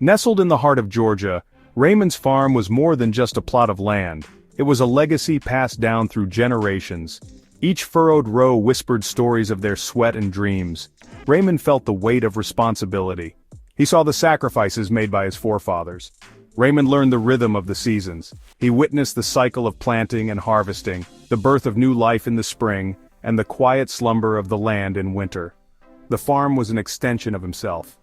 Nestled in the heart of Georgia, Raymond's farm was more than just a plot of land. It was a legacy passed down through generations. Each furrowed row whispered stories of their sweat and dreams. Raymond felt the weight of responsibility. He saw the sacrifices made by his forefathers. Raymond learned the rhythm of the seasons. He witnessed the cycle of planting and harvesting, the birth of new life in the spring, and the quiet slumber of the land in winter. The farm was an extension of himself.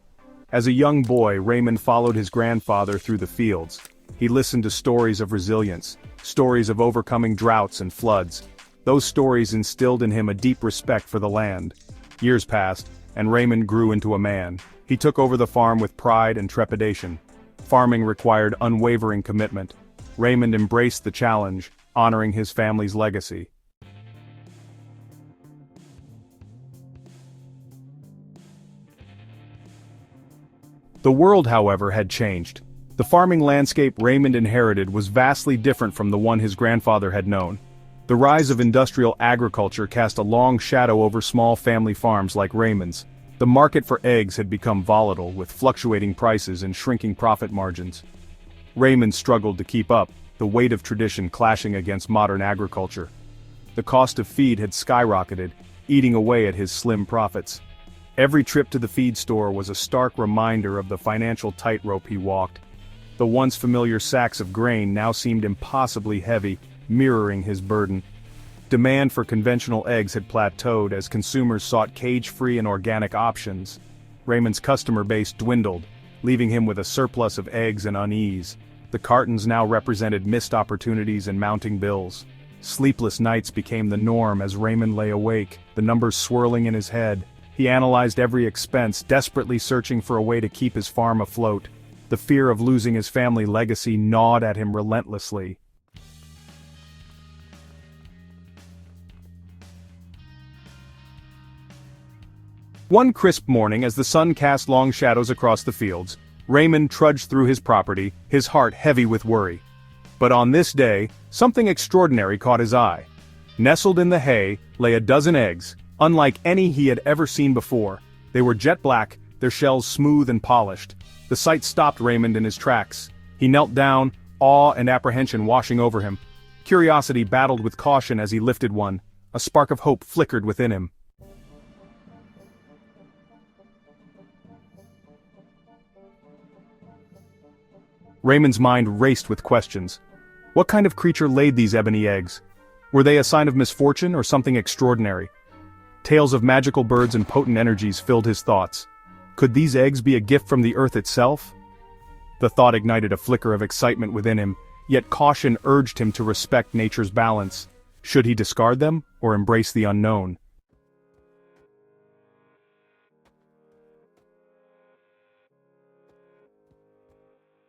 As a young boy, Raymond followed his grandfather through the fields. He listened to stories of resilience, stories of overcoming droughts and floods. Those stories instilled in him a deep respect for the land. Years passed, and Raymond grew into a man. He took over the farm with pride and trepidation. Farming required unwavering commitment. Raymond embraced the challenge, honoring his family's legacy. The world, however, had changed. The farming landscape Raymond inherited was vastly different from the one his grandfather had known. The rise of industrial agriculture cast a long shadow over small family farms like Raymond's. The market for eggs had become volatile, with fluctuating prices and shrinking profit margins. Raymond struggled to keep up, the weight of tradition clashing against modern agriculture. The cost of feed had skyrocketed, eating away at his slim profits. Every trip to the feed store was a stark reminder of the financial tightrope he walked. The once familiar sacks of grain now seemed impossibly heavy, mirroring his burden. Demand for conventional eggs had plateaued as consumers sought cage-free and organic options. Raymond's customer base dwindled, leaving him with a surplus of eggs and unease. The cartons now represented missed opportunities and mounting bills. Sleepless nights became the norm as Raymond lay awake, the numbers swirling in his head. He analyzed every expense, desperately searching for a way to keep his farm afloat. The fear of losing his family legacy gnawed at him relentlessly. One crisp morning, as the sun cast long shadows across the fields, Raymond trudged through his property, his heart heavy with worry. But on this day, something extraordinary caught his eye. Nestled in the hay lay a dozen eggs, unlike any he had ever seen before. They were jet black, their shells smooth and polished. The sight stopped Raymond in his tracks. He knelt down, awe and apprehension washing over him. Curiosity battled with caution as he lifted one. A spark of hope flickered within him. Raymond's mind raced with questions. What kind of creature laid these ebony eggs? Were they a sign of misfortune or something extraordinary? Tales of magical birds and potent energies filled his thoughts. Could these eggs be a gift from the earth itself? The thought ignited a flicker of excitement within him, yet caution urged him to respect nature's balance. Should he discard them, or embrace the unknown?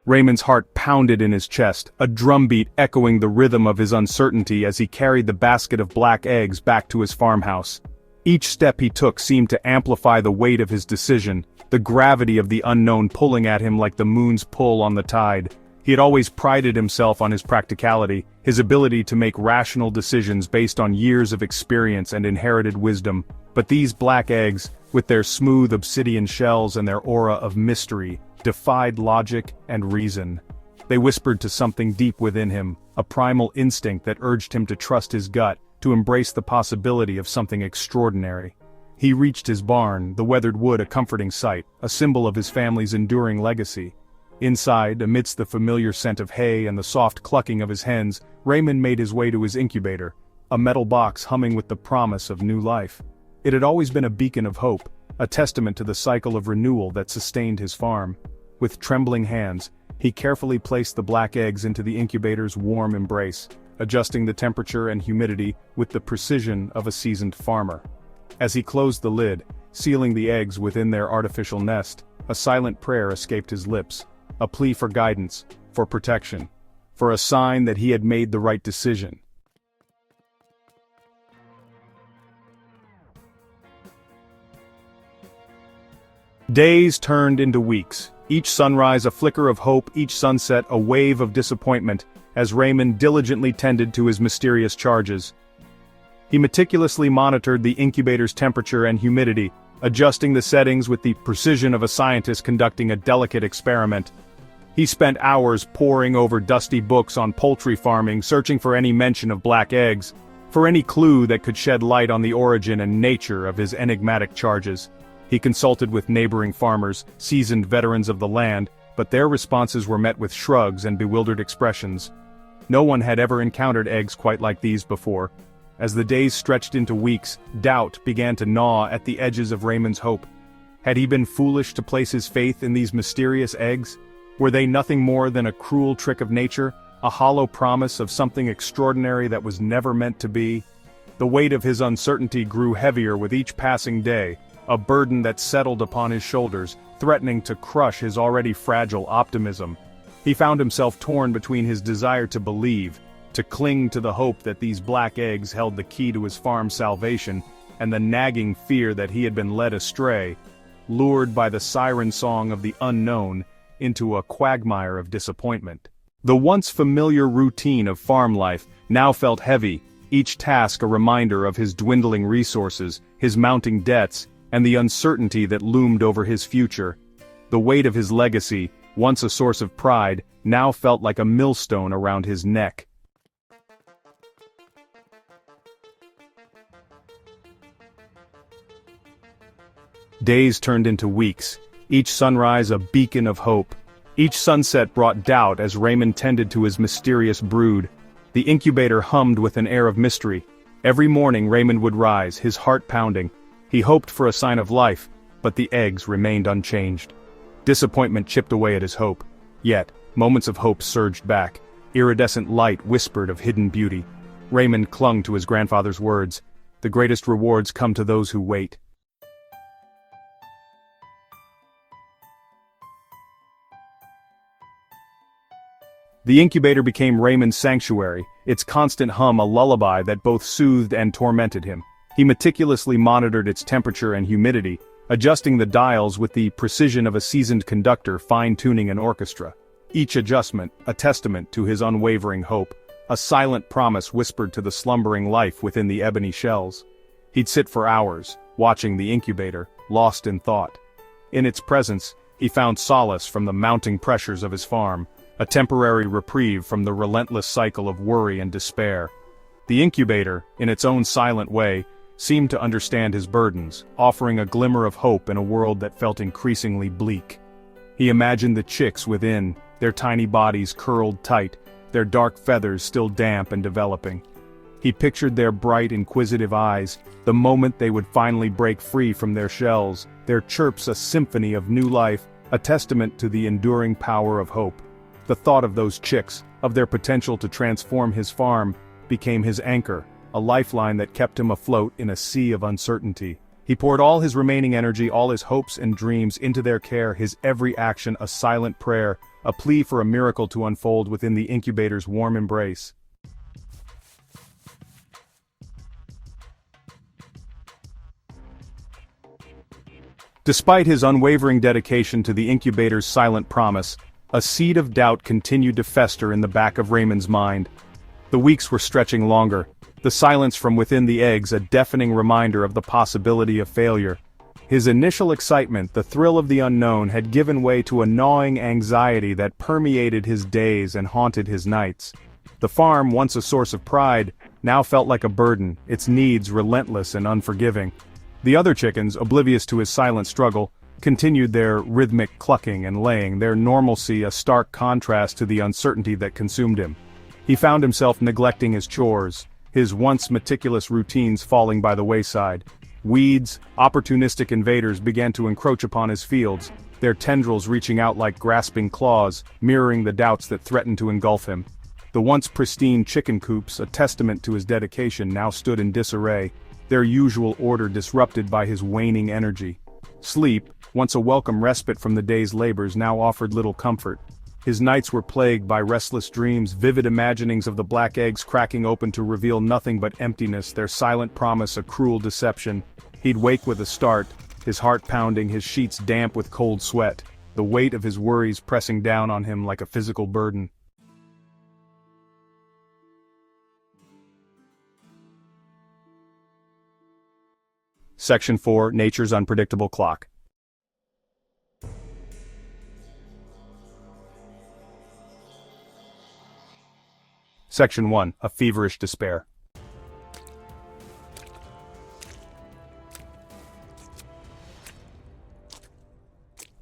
Raymond's heart pounded in his chest, a drumbeat echoing the rhythm of his uncertainty as he carried the basket of black eggs back to his farmhouse. Each step he took seemed to amplify the weight of his decision, the gravity of the unknown pulling at him like the moon's pull on the tide. He had always prided himself on his practicality, his ability to make rational decisions based on years of experience and inherited wisdom. But these black eggs, with their smooth obsidian shells and their aura of mystery, defied logic and reason. They whispered to something deep within him, a primal instinct that urged him to trust his gut, to embrace the possibility of something extraordinary. He reached his barn, the weathered wood a comforting sight, a symbol of his family's enduring legacy. Inside, amidst the familiar scent of hay and the soft clucking of his hens, Raymond made his way to his incubator, a metal box humming with the promise of new life. It had always been a beacon of hope, a testament to the cycle of renewal that sustained his farm. With trembling hands, he carefully placed the black eggs into the incubator's warm embrace, adjusting the temperature and humidity with the precision of a seasoned farmer. As he closed the lid, sealing the eggs within their artificial nest, a silent prayer escaped his lips, a plea for guidance, for protection, for a sign that he had made the right decision. Days turned into weeks, each sunrise a flicker of hope, each sunset a wave of disappointment, as Raymond diligently tended to his mysterious charges. He meticulously monitored the incubator's temperature and humidity, adjusting the settings with the precision of a scientist conducting a delicate experiment. He spent hours poring over dusty books on poultry farming, searching for any mention of black eggs, for any clue that could shed light on the origin and nature of his enigmatic charges. He consulted with neighboring farmers, seasoned veterans of the land, but their responses were met with shrugs and bewildered expressions. No one had ever encountered eggs quite like these before. As the days stretched into weeks, doubt began to gnaw at the edges of Raymond's hope. Had he been foolish to place his faith in these mysterious eggs? Were they nothing more than a cruel trick of nature, a hollow promise of something extraordinary that was never meant to be? The weight of his uncertainty grew heavier with each passing day, a burden that settled upon his shoulders, threatening to crush his already fragile optimism. He found himself torn between his desire to believe, to cling to the hope that these black eggs held the key to his farm's salvation, and the nagging fear that he had been led astray, lured by the siren song of the unknown, into a quagmire of disappointment. The once familiar routine of farm life now felt heavy, each task a reminder of his dwindling resources, his mounting debts, and the uncertainty that loomed over his future. The weight of his legacy, once a source of pride, now felt like a millstone around his neck. Days turned into weeks, each sunrise a beacon of hope. Each sunset brought doubt as Raymond tended to his mysterious brood. The incubator hummed with an air of mystery. Every morning Raymond would rise, his heart pounding. He hoped for a sign of life, but the eggs remained unchanged. Disappointment chipped away at his hope. Yet, moments of hope surged back. Iridescent light whispered of hidden beauty. Raymond clung to his grandfather's words. The greatest rewards come to those who wait. The incubator became Raymond's sanctuary, its constant hum a lullaby that both soothed and tormented him. He meticulously monitored its temperature and humidity, adjusting the dials with the precision of a seasoned conductor fine-tuning an orchestra. Each adjustment, a testament to his unwavering hope, a silent promise whispered to the slumbering life within the ebony shells. He'd sit for hours, watching the incubator, lost in thought. In its presence, he found solace from the mounting pressures of his farm, a temporary reprieve from the relentless cycle of worry and despair. The incubator, in its own silent way, seemed to understand his burdens, offering a glimmer of hope in a world that felt increasingly bleak. He imagined the chicks within, their tiny bodies curled tight, their dark feathers still damp and developing. He pictured their bright, inquisitive eyes, the moment they would finally break free from their shells, their chirps a symphony of new life, a testament to the enduring power of hope. The thought of those chicks, of their potential to transform his farm, became his anchor, a lifeline that kept him afloat in a sea of uncertainty. He poured all his remaining energy, all his hopes and dreams into their care, his every action a silent prayer, a plea for a miracle to unfold within the incubator's warm embrace. Despite his unwavering dedication to the incubator's silent promise, a seed of doubt continued to fester in the back of Raymond's mind. The weeks were stretching longer, the silence from within the eggs a deafening reminder of the possibility of failure. His initial excitement, the thrill of the unknown, had given way to a gnawing anxiety that permeated his days and haunted his nights. The farm, once a source of pride, now felt like a burden, its needs relentless and unforgiving. The other chickens, oblivious to his silent struggle, continued their rhythmic clucking and laying, their normalcy a stark contrast to the uncertainty that consumed him. He found himself neglecting his chores, his once meticulous routines falling by the wayside. Weeds, opportunistic invaders began to encroach upon his fields, their tendrils reaching out like grasping claws, mirroring the doubts that threatened to engulf him. The once pristine chicken coops, a testament to his dedication, now stood in disarray, their usual order disrupted by his waning energy. Sleep, once a welcome respite from the day's labors, now offered little comfort. His nights were plagued by restless dreams, vivid imaginings of the black eggs cracking open to reveal nothing but emptiness, their silent promise a cruel deception. He'd wake with a start, his heart pounding, his sheets damp with cold sweat, the weight of his worries pressing down on him like a physical burden. Section 4, Nature's Unpredictable Clock. Section 1, A Feverish Despair.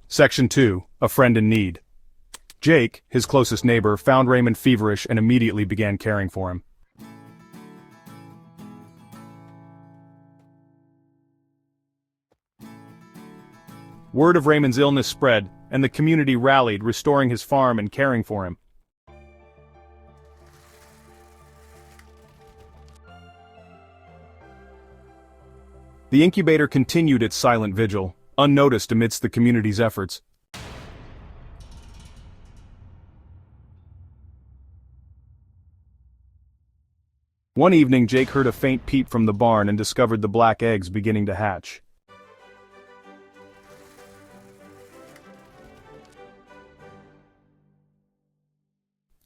Section 2, A Friend in Need. Jake, his closest neighbor, found Raymond feverish and immediately began caring for him. Word of Raymond's illness spread, and the community rallied, restoring his farm and caring for him. The incubator continued its silent vigil, unnoticed amidst the community's efforts. One evening, Jake heard a faint peep from the barn and discovered the black eggs beginning to hatch.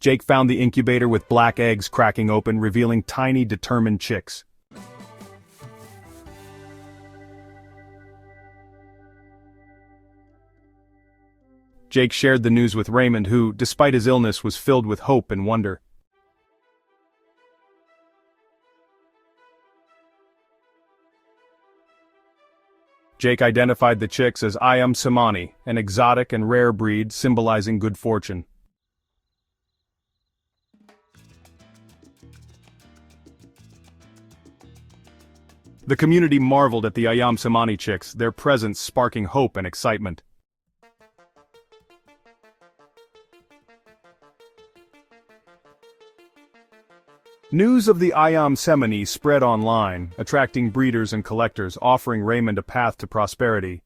Jake found the incubator with black eggs cracking open, revealing tiny, determined chicks. Jake shared the news with Raymond, who, despite his illness, was filled with hope and wonder. Jake identified the chicks as Ayam Cemani, an exotic and rare breed symbolizing good fortune. The community marveled at the Ayam Cemani chicks, their presence sparking hope and excitement. News of the Ayam Cemani spread online, attracting breeders and collectors, offering Raymond a path to prosperity.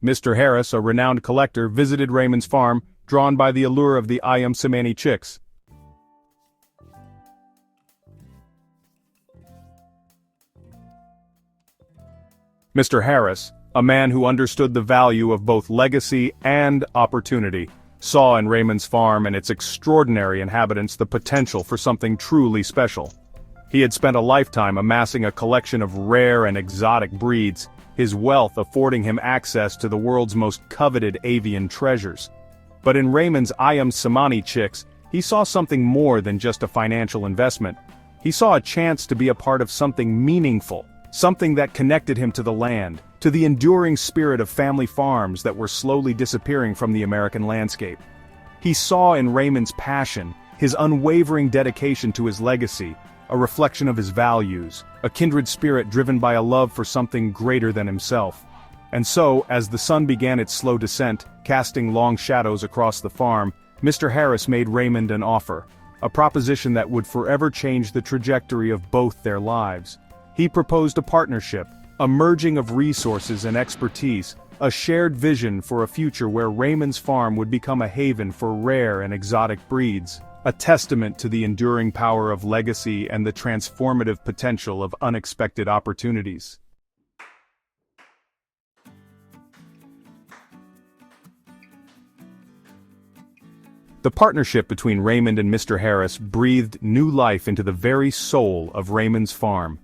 Mr. Harris, a renowned collector, visited Raymond's farm, drawn by the allure of the Ayam Cemani chicks. Mr. Harris, a man who understood the value of both legacy and opportunity, saw in Raymond's farm and its extraordinary inhabitants the potential for something truly special. He had spent a lifetime amassing a collection of rare and exotic breeds, his wealth affording him access to the world's most coveted avian treasures. But in Raymond's Ayam Cemani chicks, he saw something more than just a financial investment. He saw a chance to be a part of something meaningful, something that connected him to the land, to the enduring spirit of family farms that were slowly disappearing from the American landscape. He saw in Raymond's passion, his unwavering dedication to his legacy, a reflection of his values, a kindred spirit driven by a love for something greater than himself. And so, as the sun began its slow descent, casting long shadows across the farm, Mr. Harris made Raymond an offer, a proposition that would forever change the trajectory of both their lives. He proposed a partnership, a merging of resources and expertise, a shared vision for a future where Raymond's farm would become a haven for rare and exotic breeds, a testament to the enduring power of legacy and the transformative potential of unexpected opportunities. The partnership between Raymond and Mr. Harris breathed new life into the very soul of Raymond's farm.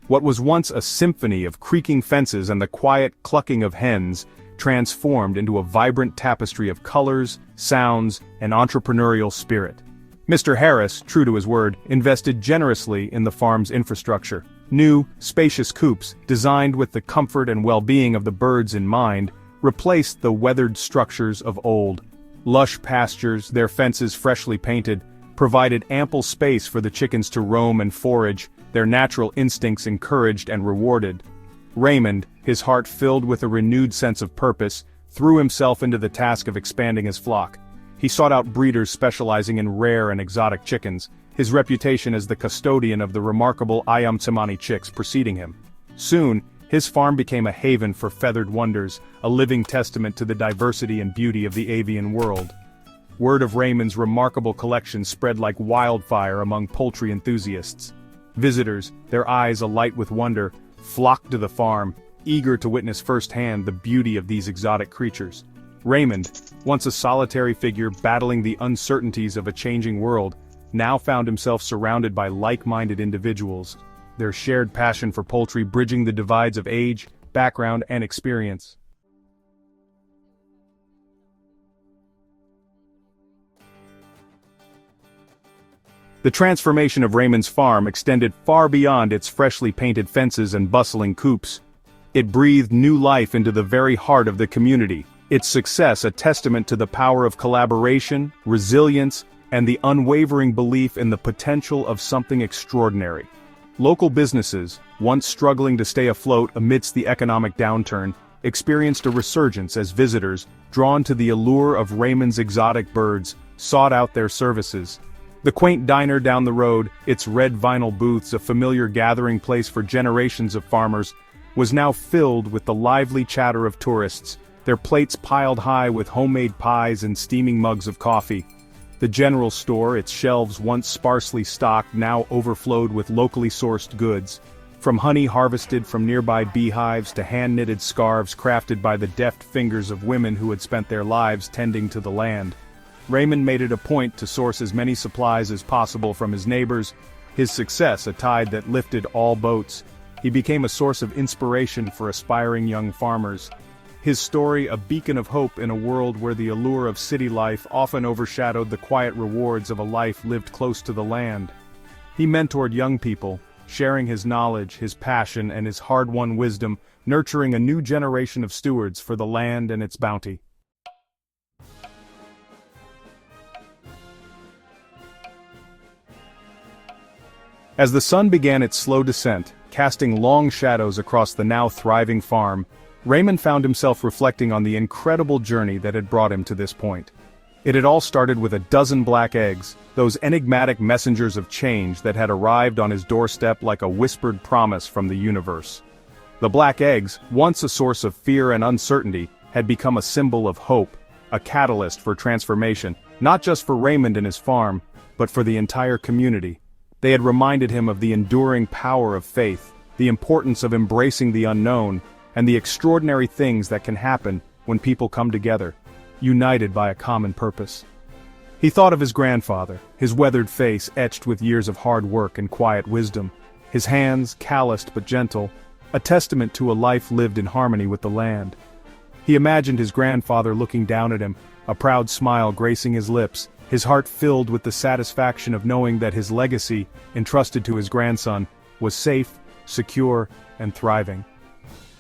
What was once a symphony of creaking fences and the quiet clucking of hens transformed into a vibrant tapestry of colors, sounds, and entrepreneurial spirit. Mr. Harris, true to his word, invested generously in the farm's infrastructure. New, spacious coops, designed with the comfort and well-being of the birds in mind, replaced the weathered structures of old. Lush pastures, their fences freshly painted, provided ample space for the chickens to roam and forage, their natural instincts encouraged and rewarded. Raymond, his heart filled with a renewed sense of purpose, threw himself into the task of expanding his flock. He sought out breeders specializing in rare and exotic chickens, his reputation as the custodian of the remarkable Ayam Cemani chicks preceding him. Soon, his farm became a haven for feathered wonders, a living testament to the diversity and beauty of the avian world. Word of Raymond's remarkable collection spread like wildfire among poultry enthusiasts. Visitors, their eyes alight with wonder, flocked to the farm, eager to witness firsthand the beauty of these exotic creatures. Raymond, once a solitary figure battling the uncertainties of a changing world, now found himself surrounded by like-minded individuals, their shared passion for poultry bridging the divides of age, background, and experience. The transformation of Raymond's farm extended far beyond its freshly painted fences and bustling coops. It breathed new life into the very heart of the community, its success a testament to the power of collaboration, resilience, and the unwavering belief in the potential of something extraordinary. Local businesses, once struggling to stay afloat amidst the economic downturn, experienced a resurgence as visitors, drawn to the allure of Raymond's exotic birds, sought out their services. The quaint diner down the road, its red vinyl booths a familiar gathering place for generations of farmers, was now filled with the lively chatter of tourists, their plates piled high with homemade pies and steaming mugs of coffee. The general store, its shelves once sparsely stocked, now overflowed with locally sourced goods, from honey harvested from nearby beehives to hand-knitted scarves crafted by the deft fingers of women who had spent their lives tending to the land. Raymond made it a point to source as many supplies as possible from his neighbors, his success a tide that lifted all boats. He became a source of inspiration for aspiring young farmers. His story a beacon of hope in a world where the allure of city life often overshadowed the quiet rewards of a life lived close to the land. He mentored young people, sharing his knowledge, his passion, and his hard-won wisdom, nurturing a new generation of stewards for the land and its bounty. As the sun began its slow descent, casting long shadows across the now thriving farm, Raymond found himself reflecting on the incredible journey that had brought him to this point. It had all started with a dozen black eggs, those enigmatic messengers of change that had arrived on his doorstep like a whispered promise from the universe. The black eggs, once a source of fear and uncertainty, had become a symbol of hope, a catalyst for transformation, not just for Raymond and his farm, but for the entire community. They had reminded him of the enduring power of faith, the importance of embracing the unknown, and the extraordinary things that can happen when people come together, united by a common purpose. He thought of his grandfather, his weathered face etched with years of hard work and quiet wisdom, his hands calloused but gentle, a testament to a life lived in harmony with the land. He imagined his grandfather looking down at him, a proud smile gracing his lips, his heart filled with the satisfaction of knowing that his legacy, entrusted to his grandson, was safe, secure, and thriving.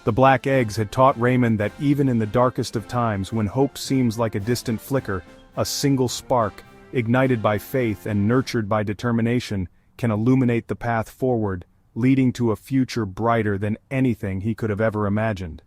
The black eggs had taught Raymond that even in the darkest of times, when hope seems like a distant flicker, a single spark, ignited by faith and nurtured by determination, can illuminate the path forward, leading to a future brighter than anything he could have ever imagined.